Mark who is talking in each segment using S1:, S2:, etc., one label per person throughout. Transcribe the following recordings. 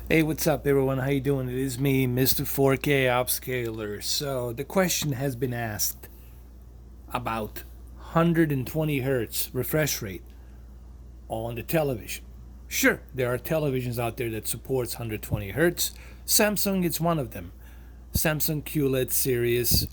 S1: Hey, what's up, everyone? How you doing? It is me, Mr. 4K Upscaler. So the question has been asked about 120 hertz refresh rate on the television. Sure, there are televisions out there that supports 120 hertz. Samsung is one of them. Samsung Qled series,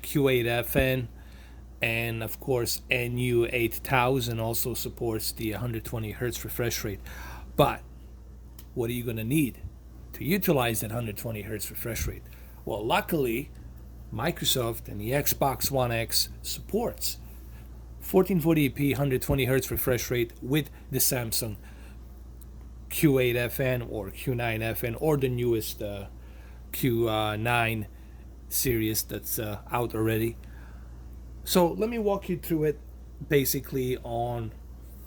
S1: Q8fn, and of course NU8000 also supports the 120 hertz refresh rate. But what are you going to need to utilize that 120 hertz refresh rate? Well, luckily, Microsoft and the Xbox One X supports 1440p 120 hertz refresh rate with the Samsung Q8fn or Q9fn or the newest Q9 series that's out already. So let me walk you through it basically on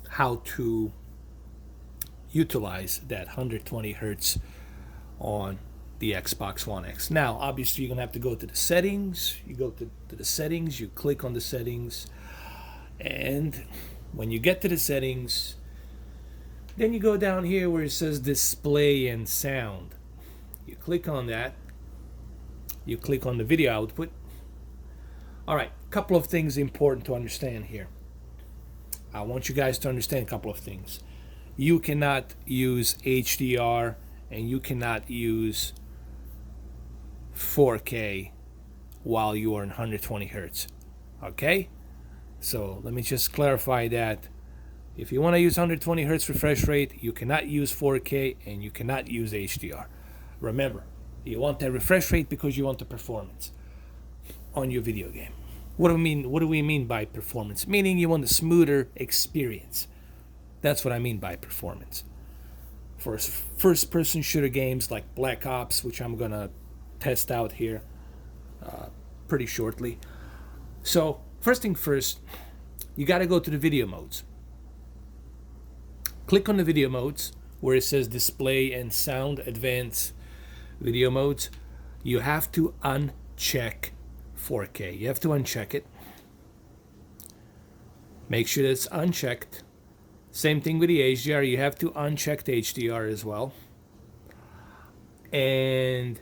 S1: how to utilize that 120 hertz on the Xbox One X. Now, obviously, you're going to have to go to the settings. You go to the settings, you click on the settings, and when you get to the settings, then you go down here where it says display and sound. You click on that. You click on the video output. All right, a couple of things important to understand here. I want you guys to understand a couple of things. You cannot use HDR and you cannot use 4K while you are in 120 hertz. Okay? So let me just clarify that. If you want to use 120 hertz refresh rate, you cannot use 4K and you cannot use HDR. Remember, you want that refresh rate because you want the performance on your video game. What do we mean by performance? Meaning you want a smoother experience. That's what I mean by performance. For first person shooter games like Black Ops, which I'm going to test out here pretty shortly. So, first thing first, you got to go to the video modes. Click on the video modes where it says display and sound advanced video modes. You have to uncheck 4K. You have to uncheck it. Make sure that it's unchecked. Same thing with the HDR. You have to uncheck the HDR as well. And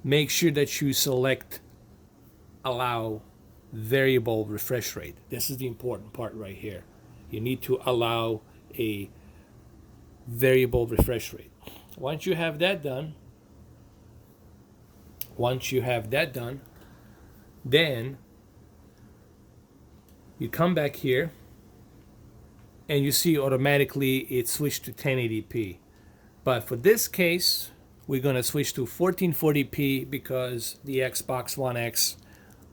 S1: make sure that you select allow variable refresh rate. This is the important part right here. You need to allow a variable refresh rate. Once you have that done, then you come back here and you see automatically it switched to 1080p. But for this case, we're going to switch to 1440p because the Xbox One X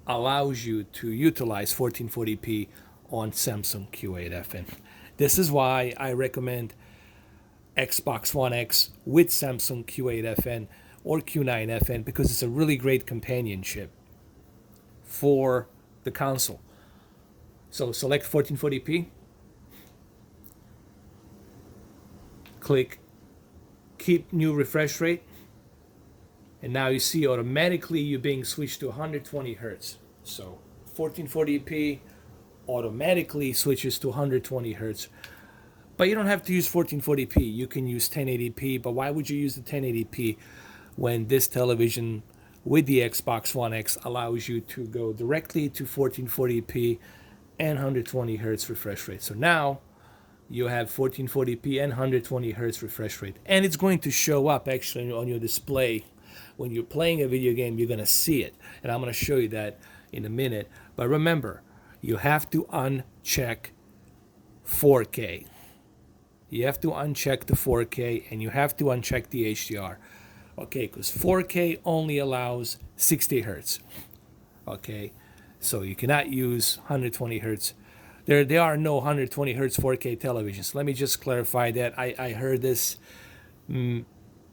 S1: allows you to utilize 1440p on Samsung Q8fn. This is why I recommend Xbox One X with Samsung Q8fn or Q9fn because it's a really great companionship for the console. So select 1440p, click keep new refresh rate, and now you see automatically you're being switched to 120 hertz. So 1440p automatically switches to 120 hertz. But you don't have to use 1440p. You can use 1080p. But why would you use the 1080p when this television with the Xbox One X allows you to go directly to 1440p and 120 hertz refresh rate? So now you have 1440p and 120 hertz refresh rate. And it's going to show up actually on your display. When you're playing a video game, you're going to see it. And I'm going to show you that in a minute. But remember, you have to uncheck 4K. You have to uncheck the 4K and you have to uncheck the HDR. Okay, because 4K only allows 60 hertz. Okay, so you cannot use 120 hertz. There are no 120 hertz 4K televisions. Let me just clarify that. I heard this.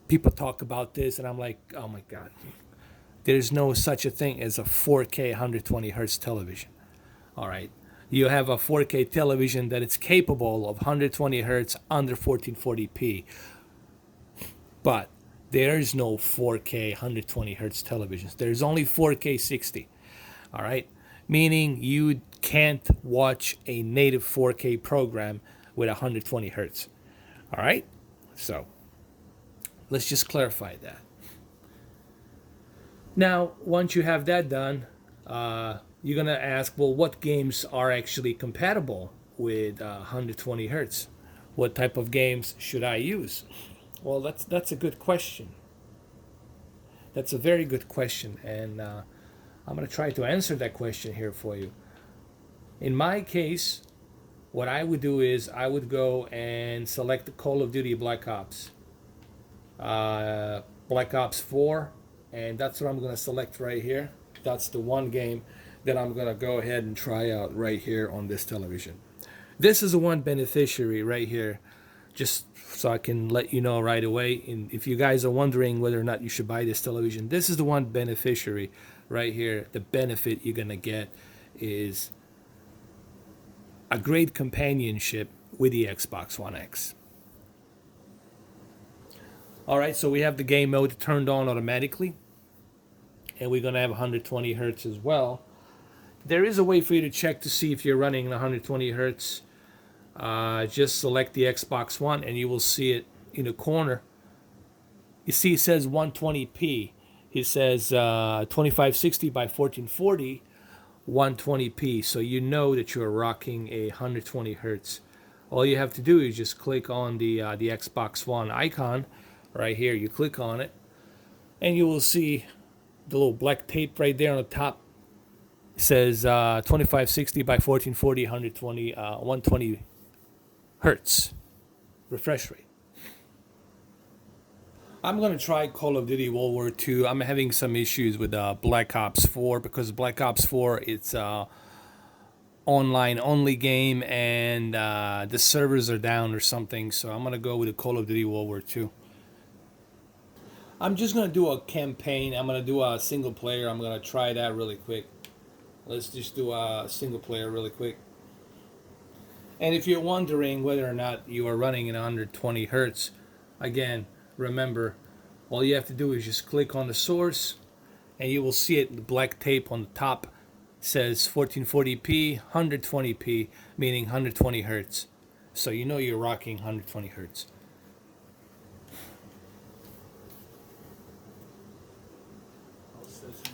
S1: People talk about this, and I'm like, oh my God. There's no such a thing as a 4K 120 hertz television. All right. You have a 4K television that is capable of 120 hertz under 1440p. But there is no 4K 120 hertz televisions. There's only 4K 60. All right. Meaning you can't watch a native 4K program with 120 hertz. All right. So let's just clarify that. Now, once you have that done, you're gonna ask, well, what games are actually compatible with 120 hertz? What type of games should I use? Well, that's a good question. That's a very good question, and I'm gonna try to answer that question here for you. In my case, what I would do is I would go and select the Call of Duty Black Ops, Black Ops 4, and that's what I'm gonna select right here. That's the one game that I'm gonna go ahead and try out right here on this television. This is the one beneficiary right here, just so I can let you know right away. And if you guys are wondering whether or not you should buy this television, this is the one beneficiary right here. The benefit you're gonna get is a great companionship with the Xbox One X. Alright, so we have the game mode turned on automatically, and we're gonna have 120 hertz as well. There is a way for you to check to see if you're running 120 hertz. Just select the Xbox One and you will see it in the corner. You see it says 120p. It says 2560 by 1440, 120p. So you know that you're rocking a 120 hertz. All you have to do is just click on the Xbox One icon right here. You click on it and you will see the little black tape right there on the top. It says 2560 by 1440, 120 hertz refresh rate. I'm going to try Call of Duty World War II. I'm having some issues with Black Ops 4 because Black Ops 4, it's online only game and the servers are down or something. So I'm going to go with the Call of Duty World War II. I'm just going to do a campaign. I'm going to do a single player. I'm going to try that really quick. Let's just do a single player really quick. And if you're wondering whether or not you are running in 120 hertz, again, remember, all you have to do is just click on the source and you will see it, the black tape on the top says 1440p, 120p, meaning 120 hertz. So you know you're rocking 120 hertz.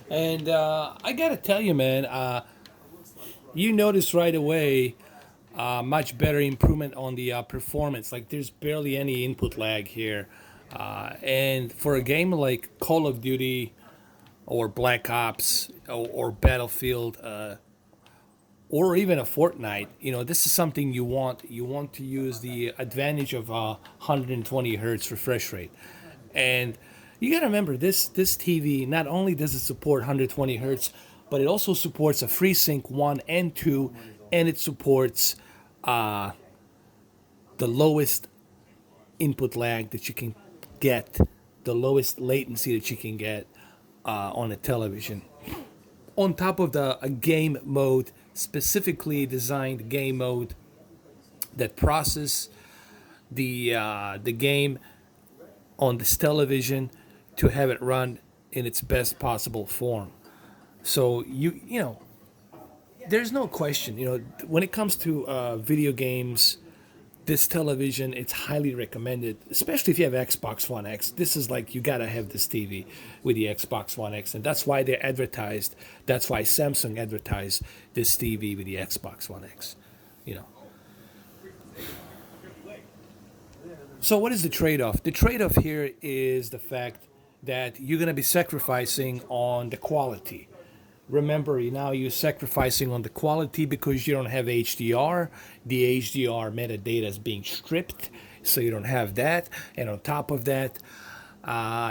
S1: And I gotta tell you, man, you notice right away much better improvement on the performance. Like there's barely any input lag here. And for a game like Call of Duty or Black Ops or Battlefield or even a Fortnite, you know, this is something you want. You want to use the advantage of 120 hertz refresh rate. And you got to remember, this TV, not only does it support 120 hertz, but it also supports a FreeSync 1 and 2, and it supports the lowest input lag that you can get, the lowest latency that you can get on a television. On top of a game mode, specifically designed game mode that process the game on this television to have it run in its best possible form. So you know, there's no question. You know, when it comes to video games, this television, it's highly recommended, especially if you have Xbox One X. This is like, you gotta have this TV with the Xbox One X, and that's why they advertised. That's why Samsung advertised this TV with the Xbox One X. You know. So what is the trade-off? The trade-off here is the fact that you're going to be sacrificing on the quality. Remember, now you're sacrificing on the quality because you don't have HDR. The HDR metadata is being stripped, so you don't have that. And on top of that,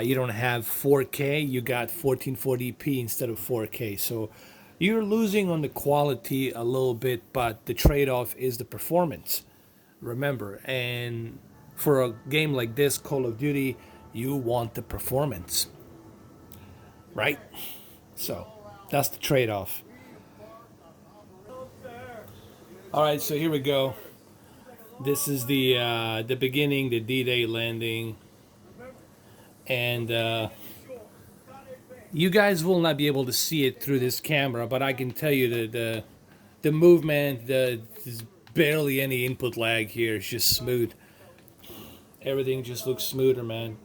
S1: you don't have 4K. You got 1440p instead of 4K. So you're losing on the quality a little bit, but the trade-off is the performance. Remember, and for a game like this, Call of Duty, you want the performance, right? So that's the trade-off. All right, so here we go. This is the beginning, the D-Day landing, and you guys will not be able to see it through this camera, but I can tell you that the movement, there's barely any input lag here. It's just smooth. Everything just looks smoother, man.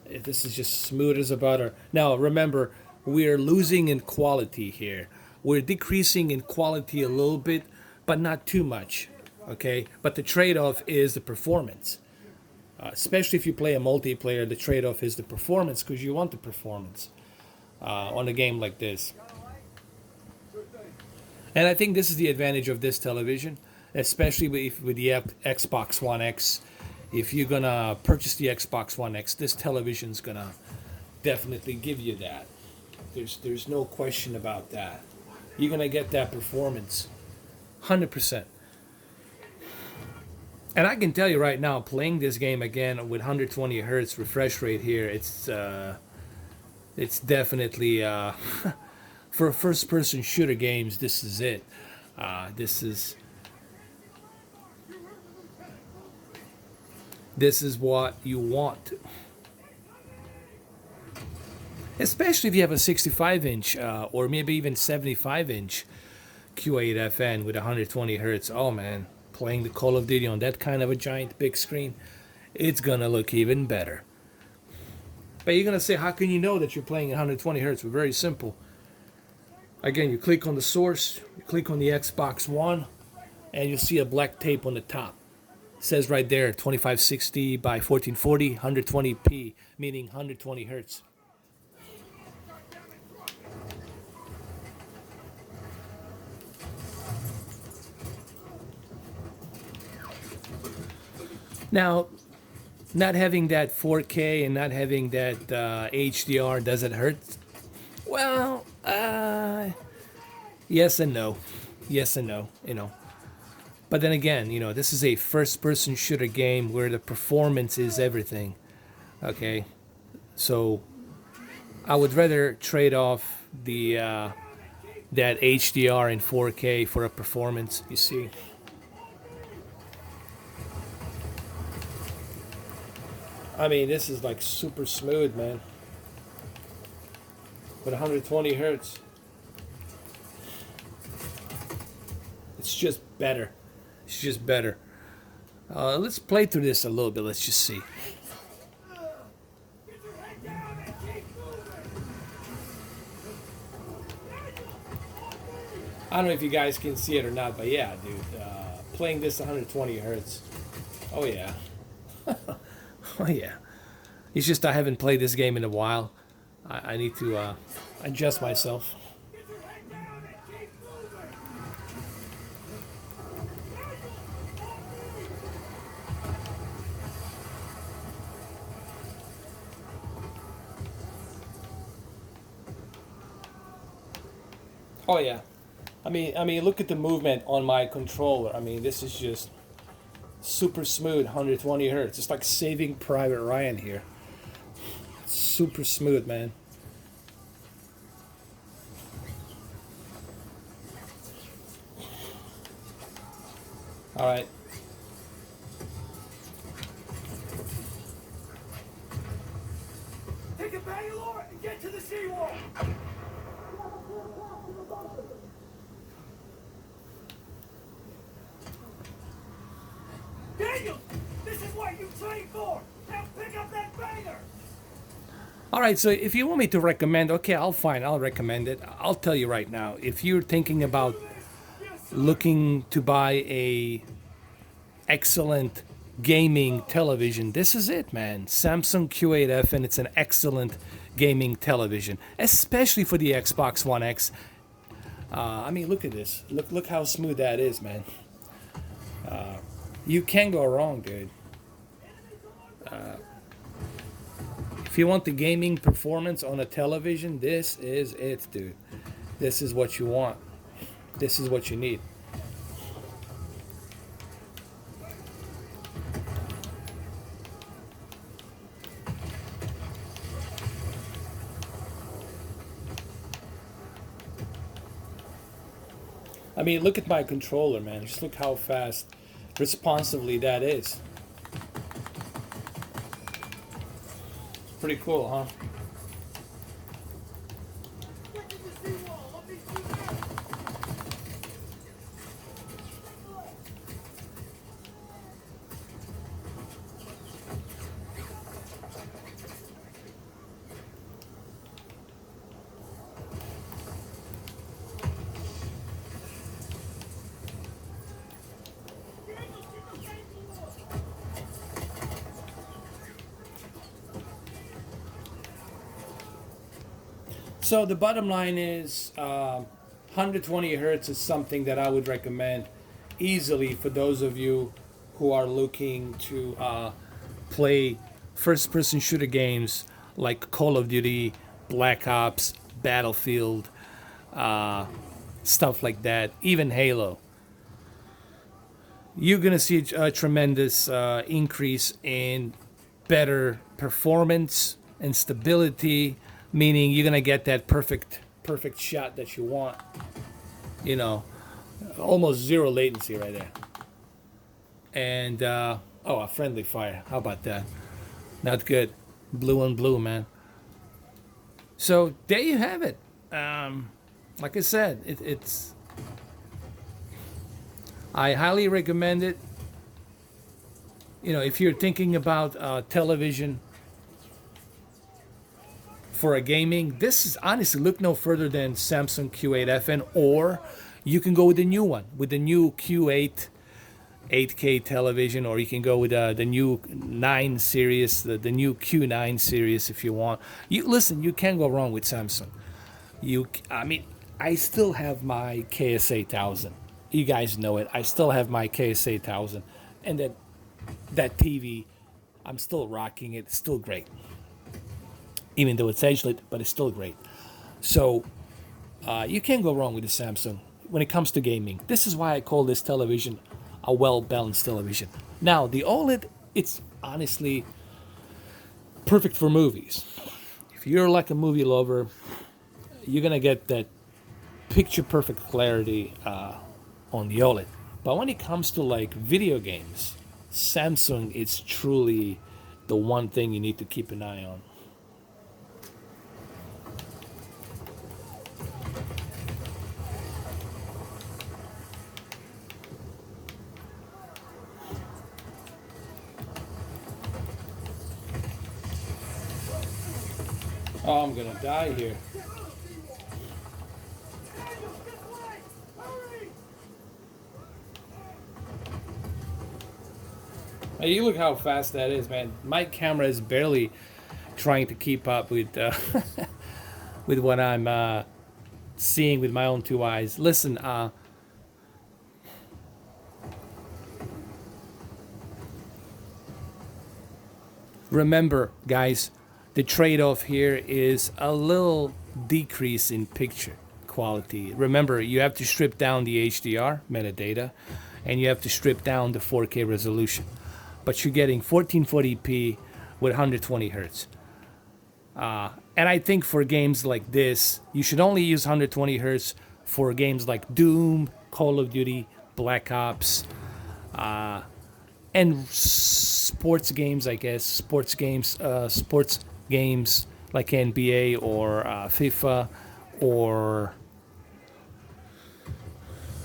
S1: This is just smooth as a butter. Now, remember, we're losing in quality here. We're decreasing in quality a little bit, but not too much. Okay? But the trade-off is the performance. Especially if you play a multiplayer, the trade-off is the performance, because you want the performance on a game like this. And I think this is the advantage of this television, especially with the Xbox One X. If you're gonna purchase the Xbox One X, this television's gonna definitely give you that. There's no question about that. You're gonna get that performance, 100%. And I can tell you right now, playing this game again with 120 hertz refresh rate here, it's definitely for first-person shooter games. This is it. This is what you want. Especially if you have a 65-inch or maybe even 75-inch Q8fn with 120 hertz. Oh man, playing the Call of Duty on that kind of a giant big screen, it's gonna look even better. But you're gonna say, how can you know that you're playing at 120 hertz? Well, very simple. Again, you click on the source, you click on the Xbox One, and you'll see a black tape on the top. It says right there, 2560 by 1440, 120p, meaning 120 hertz. Now, not having that 4K and not having that HDR, does it hurt? Well, yes and no. Yes and no, you know. But then again, you know, this is a first-person shooter game where the performance is everything. Okay? So, I would rather trade off the that HDR and 4K for a performance, you see. I mean, this is like super smooth, man. With 120 hertz. It's just better. It's just better. Let's play through this a little bit. Let's just see. I don't know if you guys can see it or not, but yeah, dude. Playing this 120 hertz. Oh, yeah. Oh, yeah. It's just I haven't played this game in a while. I need to adjust myself. Oh yeah, I mean, look at the movement on my controller. I mean, this is just super smooth, 120 hertz. It's like Saving Private Ryan here. Super smooth, man. All right.
S2: Take a Bangalore and get to the seawall. Daniel, this is what you trained for. Now pick up that banger.
S1: All right, so if you want me to recommend, okay, I'll recommend it. I'll tell you right now, if you're thinking about looking to buy a excellent gaming television, this is it, man. Samsung Q8fn, it's an excellent gaming television, especially for the Xbox One X. I mean, look at this. Look how smooth that is, man. You can't go wrong, dude. If you want the gaming performance on a television, this is it, dude. This is what you want. This is what you need. I mean, look at my controller, man. Just look how fast, responsively that is. Pretty cool, huh? So the bottom line is 120 hertz is something that I would recommend easily for those of you who are looking to play first person shooter games like Call of Duty, Black Ops, Battlefield, stuff like that, even Halo. You're going to see a tremendous increase in better performance and stability, meaning you're going to get that perfect shot that you want. You know, almost zero latency right there. And a friendly fire. How about that? Not good. Blue on blue, man. So there you have it. Like I said, it's. I highly recommend it. You know, if you're thinking about television for a gaming, this is honestly look no further than Samsung Q8fn, or you can go with the new one, with the new Q8 8K television, or you can go with the new 9 series, the new Q9 series if you want. You listen, you can't go wrong with Samsung. I mean, I still have my KS8000. You guys know it. I still have my KS8000, and that TV, I'm still rocking it. It's still great, even though it's ageless, but it's still great. So you can't go wrong with the Samsung when it comes to gaming. This is why I call this television a well-balanced television. Now, the OLED, it's honestly perfect for movies. If you're like a movie lover, you're gonna get that picture-perfect clarity on the OLED. But when it comes to like video games, Samsung is truly the one thing you need to keep an eye on. Oh, I'm gonna die here. Hey, you look how fast that is, man. My camera is barely trying to keep up with with what I'm seeing with my own two eyes. Listen, remember, guys, the trade-off here is a little decrease in picture quality. Remember, you have to strip down the HDR metadata, and you have to strip down the 4K resolution. But you're getting 1440p with 120 hertz. And I think for games like this, you should only use 120 hertz for games like Doom, Call of Duty, Black Ops, and sports games, I guess. Sports games like NBA or FIFA, or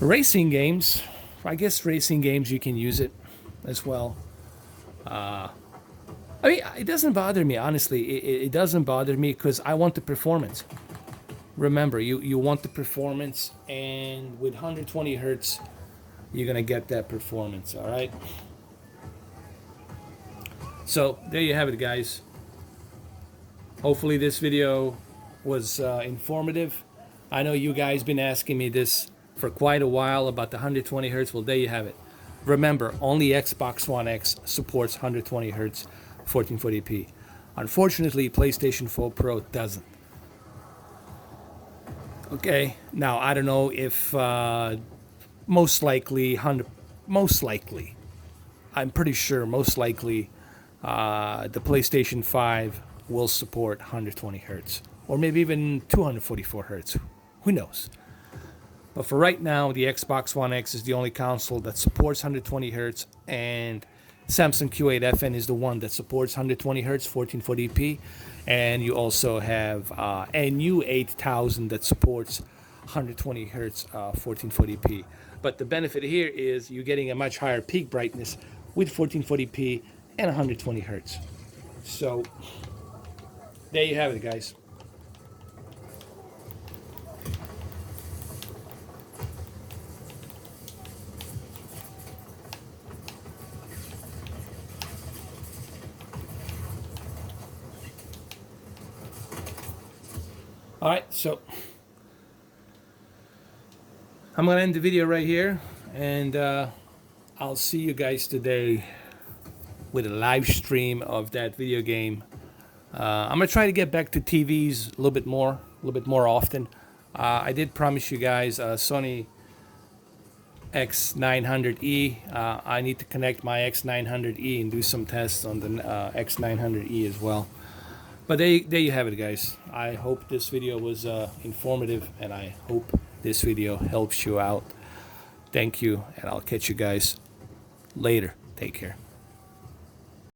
S1: racing games. I guess racing games you can use it as well. I mean, it doesn't bother me, honestly. It doesn't bother me because I want the performance. Remember, you want the performance, and with 120 hertz, you're going to get that performance, all right? So, there you have it, guys. Hopefully this video was informative. I know you guys been asking me this for quite a while about the 120 hertz. Well, there you have it. Remember, only Xbox One X supports 120 hertz 1440p. Unfortunately, PlayStation 4 Pro doesn't. Okay, now I don't know if most likely, I'm pretty sure most likely the PlayStation 5 will support 120 hertz, or maybe even 244 hertz. Who knows? But for right now, the Xbox One X is the only console that supports 120 hertz, and Samsung Q8fn is the one that supports 120 hertz 1440p, and you also have a new 8000 that supports 120 hertz 1440p. But the benefit here is you're getting a much higher peak brightness with 1440p and 120 hertz. So there you have it, guys. All right, so I'm gonna end the video right here, and I'll see you guys today with a live stream of that video game. I'm gonna try to get back to TVs a little bit more often. I did promise you guys Sony X900E. I need to connect my X900E and do some tests on the X900E as well. But there you have it, guys. I hope this video was informative, and I hope this video helps you out. Thank you, and I'll catch you guys later. Take care.